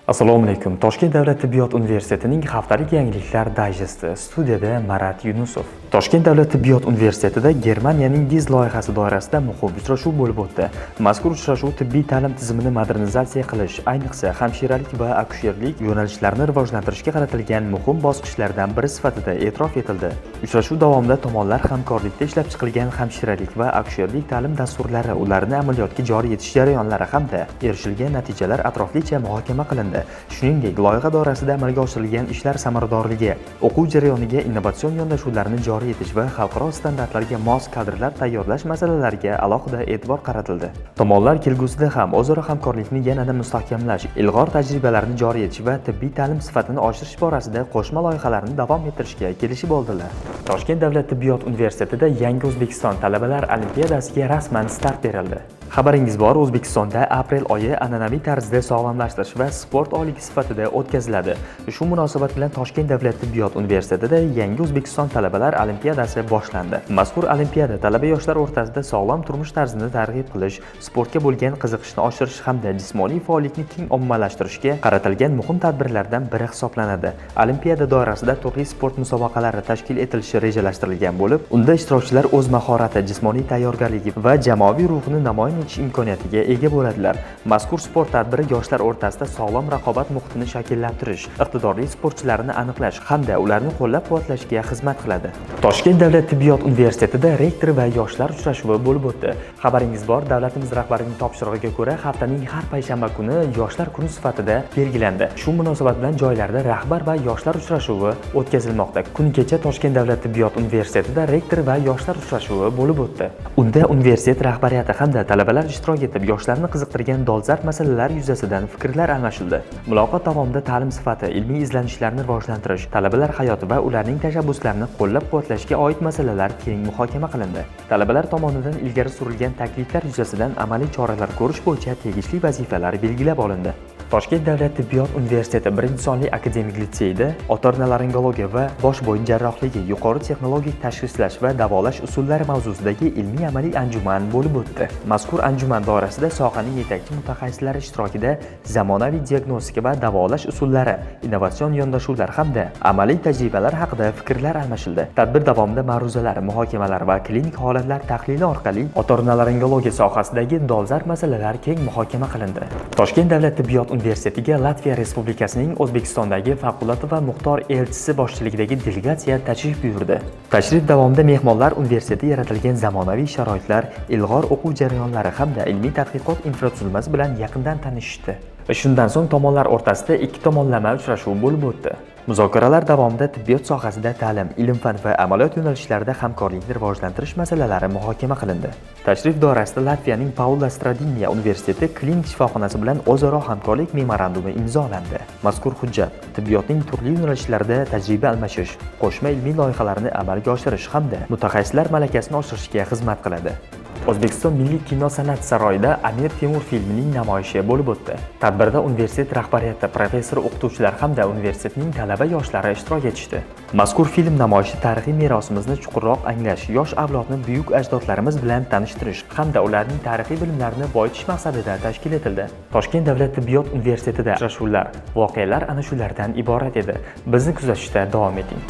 Assalomu alaykum. Toshkent davlat tibbiyot universitetining haftalik yangiliklar dayjesti. Studiyada Marat Yunusov. Toshkent davlat tibbiyot universitetida Germaniyaning GIZ loyihasi doirasida muhim uchrashuv bo'lib o'tdi. Mazkur uchrashuv tibbiy ta'lim tizimini modernizatsiya qilish, ayniqsa hamshiralik va akusherlik yo'nalishlarini rivojlantirishga qaratilgan muhim bosqichlardan biri sifatida e'tirof etildi. Uchrashuv davomida tomonlar hamkorlikda ishlab chiqilgan hamshiralik va akusherlik ta'lim dasturlari, ularni amaliyotga joriy etish jarayonlari hamda erishilgan natijalar atroflicha muhokama qilindi. Shuningdek, loyiha doirasida amalga oshirilgan ishlar samaradorligi, o'quv jarayoniga innovatsion yondashuvlarni joriy etish va xalqaro standartlarga mos kadrlar tayyorlash masalalariga alohida e'tibor qaratildi. Tomonlar kelgusida ham o'zaro hamkorlikni yanada mustahkamlash, ilg'or tajribalarni joriy etish va tibbiy ta'lim sifatini oshirish borasida qo'shma loyihalarni davom ettirishga kelishib oldilar. Toshkent davlat tibbiyot universitetida Yangi O'zbekiston talabalar olimpiadasiga rasman start berildi. Xabaringiz bor, O'zbekistonda aprel oyi an'anaviy tarzda sog'lomlashtirish va sport oyligi sifatida o'tkaziladi. Shu munosabat bilan Toshkent davlat tibbiyot universitetida Yangi O'zbekiston talabalar olimpiadasi boshlandi. Mazkur olimpiada talaba yoshlar o'rtasida sog'lom turmush tarzini targ'ib qilish, sportga bo'lgan qiziqishni oshirish hamda jismoniy faollikni keng ommalashtirishga qaratilgan muhim tadbirlardan biri hisoblanadi. Olimpiada doirasida turli sport musobaqalari tashkil etilishi rejalashtirilgan bo'lib, unda ishtirokchilar o'z mahorati, jismoniy tayyorgarligi va jamoaviy ruhini namoyon etish imkoniyatiga ega bo'ladilar. Mazkur sport tadbiri yoshlar o'rtasida sog'lom raqobat muhitini shakllantirish, iqtidorli sportchilarni aniqlash hamda ularni qo'llab-quvvatlashga xizmat qiladi. Toshkent davlat tibbiyot universitetida rektor va yoshlar uchrashuvi bo'lib o'tdi. Xabaringiz bor, davlatimiz rahbarining topshirig'iga ko'ra haftaning har payshanba kuni yoshlar kuni sifatida belgilandi. Shu munosabat bilan joylarda rahbar va yoshlar uchrashuvi o'tkazilmoqda. Kuni kecha Toshkent davlat tibbiyot universitetida rektor va yoshlar uchrashuvi bo'lib o'tdi. Unda universitet rahbariyati hamda talabalar ishtirok etib, yoshlarni qiziqtirgan dolzarb masalalar yuzasidan fikrlar almashildi. Muloqot davomida ta'lim sifati, ilmiy izlanishlarni rivojlantirish, talabalar hayoti va ularning tashabbuslarini qo'llab-quvvatlashga oid masalalar keng muhokama qilindi. Talabalar tomonidan ilgari surilgan takliflar yuzasidan amaliy choralar ko'rish bo'yicha tegishli vazifalar belgilab olindi. Toshkent davlat tibbiyot universiteti 1-sonli akademik litseyida otornolaringologiya va bosh bo'yin jarrohligi, yuqori texnologik tashxislash va davolash usullari mavzusidagi ilmiy amaliy anjuman bo'lib o'tdi. Mazkur anjuman doirasida sohaning yetakchi mutaxassislari ishtirokida zamonaviy diagnostika va davolash usullari, innovatsion yondashuvlar hamda amaliy tajribalar haqida fikrlar almashildi. Tadbir davomida ma'ruzalar, muhokamalar va klinik holatlar tahlili orqali otornolaringologiya sohasidagi dolzarb masalalar keng muhokama qilindi. Toshkent davlat tibbiyot universitetiga Latviya Respublikasining O'zbekistondagi favqulodda va muxtor elchisi boshchiligidagi delegatsiya tashrif buyurdi. Tashrif davomida mehmonlar universitetda yaratilgan zamonaviy sharoitlar, ilg'or o'quv jarayonlari hamda ilmiy tadqiqot infratuzilmasi bilan yaqindan tanishishdi. Shundan so'ng tomonlar o'rtasida ikki tomonlama uchrashuv bo'lib o'tdi. Muzokaralar davomida tibbiyot sohasida ta'lim, ilm-fan va amaliyot yo'nalishlarida hamkorlikni rivojlantirish masalalari muhokama qilindi. Tashrif doirasida Latviyaning Paula Stradiniya universiteti klinik shifoxonasi bilan o'zaro hamkorlik memorandumi imzolandi. Mazkur hujjat tibbiyotning turli yo'nalishlarida tajriba almashish, qo'shma ilmiy loyihalarni amalga oshirish hamda mutaxassislar malakasini oshirishga xizmat qiladi. O'zbekiston Milliy kino san'at saroyida Amir Temur filmining namoyishi bo'lib o'tdi. Tadbirda universitet rahbariyati, professor, o'qituvchilar hamda universitetning talaba yoshlari ishtirok etishdi. Mazkur film namoyishi tarixiy merosimizni chuqurroq anglash, yosh avlodni buyuk ajdodlarimiz bilan tanishtirish hamda ularning tarixiy bilimlarini boyitish maqsadida tashkil etildi. Toshkent davlat tibbiyot universitetida uchrashuvlar, voqealar ana shulardan iborat edi. Bizni kuzatishda davom eting.